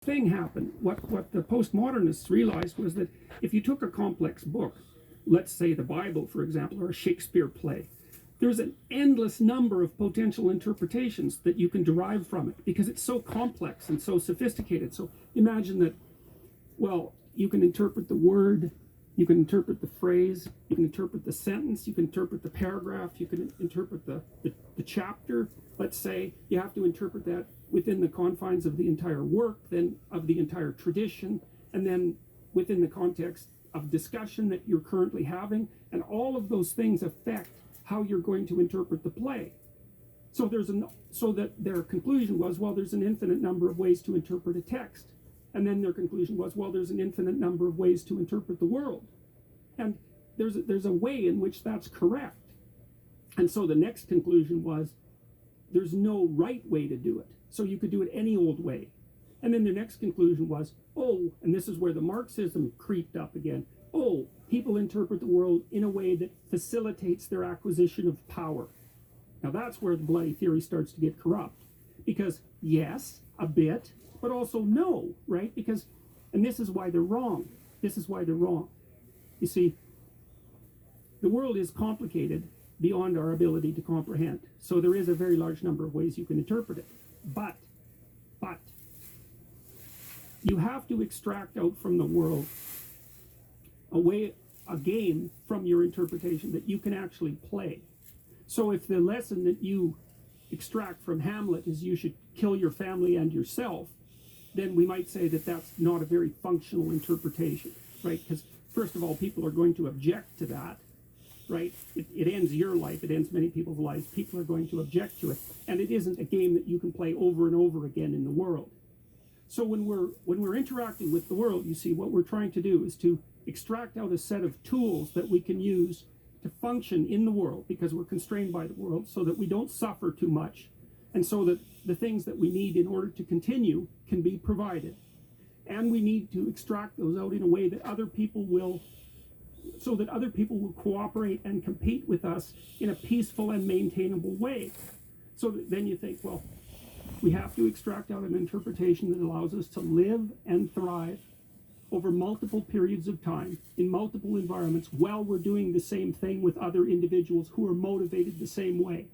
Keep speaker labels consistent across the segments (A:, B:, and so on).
A: thing happened. What the postmodernists realized was that if you took a complex book, let's say the Bible, for example, or a Shakespeare play, there's an endless number of potential interpretations that you can derive from it because it's so complex and so sophisticated. So imagine that, well, you can interpret the word, you can interpret the phrase, you can interpret the sentence, you can interpret the paragraph, you can interpret the chapter. Let's say you have to interpret that within the confines of the entire work, then of the entire tradition, and then within the context of discussion that you're currently having. And all of those things affect how you're going to interpret the play. So that their conclusion was, well, there's an infinite number of ways to interpret a text. And then their conclusion was, well, there's an infinite number of ways to interpret the world. And there's a way in which that's correct. And so the next conclusion was, there's no right way to do it. So you could do it any old way. And then the next conclusion was, oh, and this is where the Marxism creeped up again. Oh, people interpret the world in a way that facilitates their acquisition of power. Now that's where the bloody theory starts to get corrupt. Because yes, a bit, but also no, right? Because, and this is why they're wrong. This is why they're wrong. You see, the world is complicated beyond our ability to comprehend. So there is a very large number of ways you can interpret it. But you have to extract out from the world a game from your interpretation that you can actually play. So if the lesson that you extract from Hamlet is you should kill your family and yourself, then we might say that that's not a very functional interpretation, right? Because first of all, people are going to object to that, right? It ends your life, it ends many people's lives. People are going to object to it, and it isn't a game that you can play over and over again in the world. So when we're interacting with the world, you see, what we're trying to do is to extract out a set of tools that we can use to function in the world, because we're constrained by the world, so that we don't suffer too much, and so that the things that we need in order to continue can be provided. And we need to extract those out in a way that other people will cooperate and compete with us in a peaceful and maintainable way. So then you think, well, we have to extract out an interpretation that allows us to live and thrive over multiple periods of time in multiple environments while we're doing the same thing with other individuals who are motivated the same way.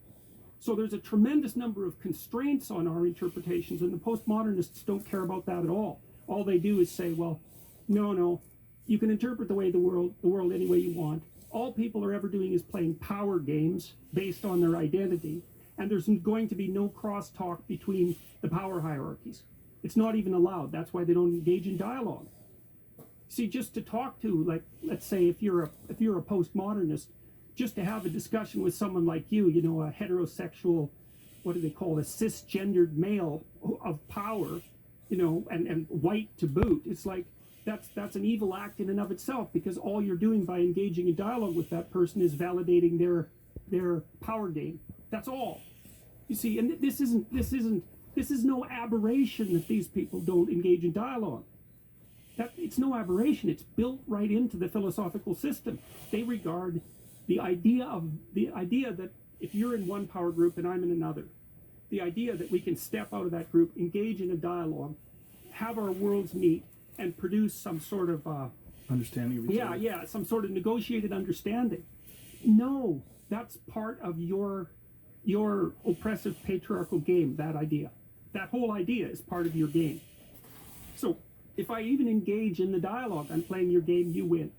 A: So there's a tremendous number of constraints on our interpretations, and the postmodernists don't care about that at all. All they do is say, well, no, you can interpret the world any way you want. All people are ever doing is playing power games based on their identity, and there's going to be no crosstalk between the power hierarchies. It's not even allowed. That's why they don't engage in dialogue. See, just to talk to, like, let's say if you're a postmodernist, just to have a discussion with someone like you, a heterosexual, what do they call a cisgendered male of power, and white to boot, it's like, that's an evil act in and of itself, because all you're doing by engaging in dialogue with that person is validating their power game. That's all. You see, and this is no aberration that these people don't engage in dialogue. It's no aberration. It's built right into the philosophical system. They regard the idea that if you're in one power group and I'm in another, the idea that we can step out of that group, engage in a dialogue, have our worlds meet, and produce some sort of
B: understanding of each other.
A: Yeah, some sort of negotiated understanding. No, that's part of your oppressive patriarchal game. That whole idea is part of your game. So if I even engage in the dialogue, I'm playing your game, you win.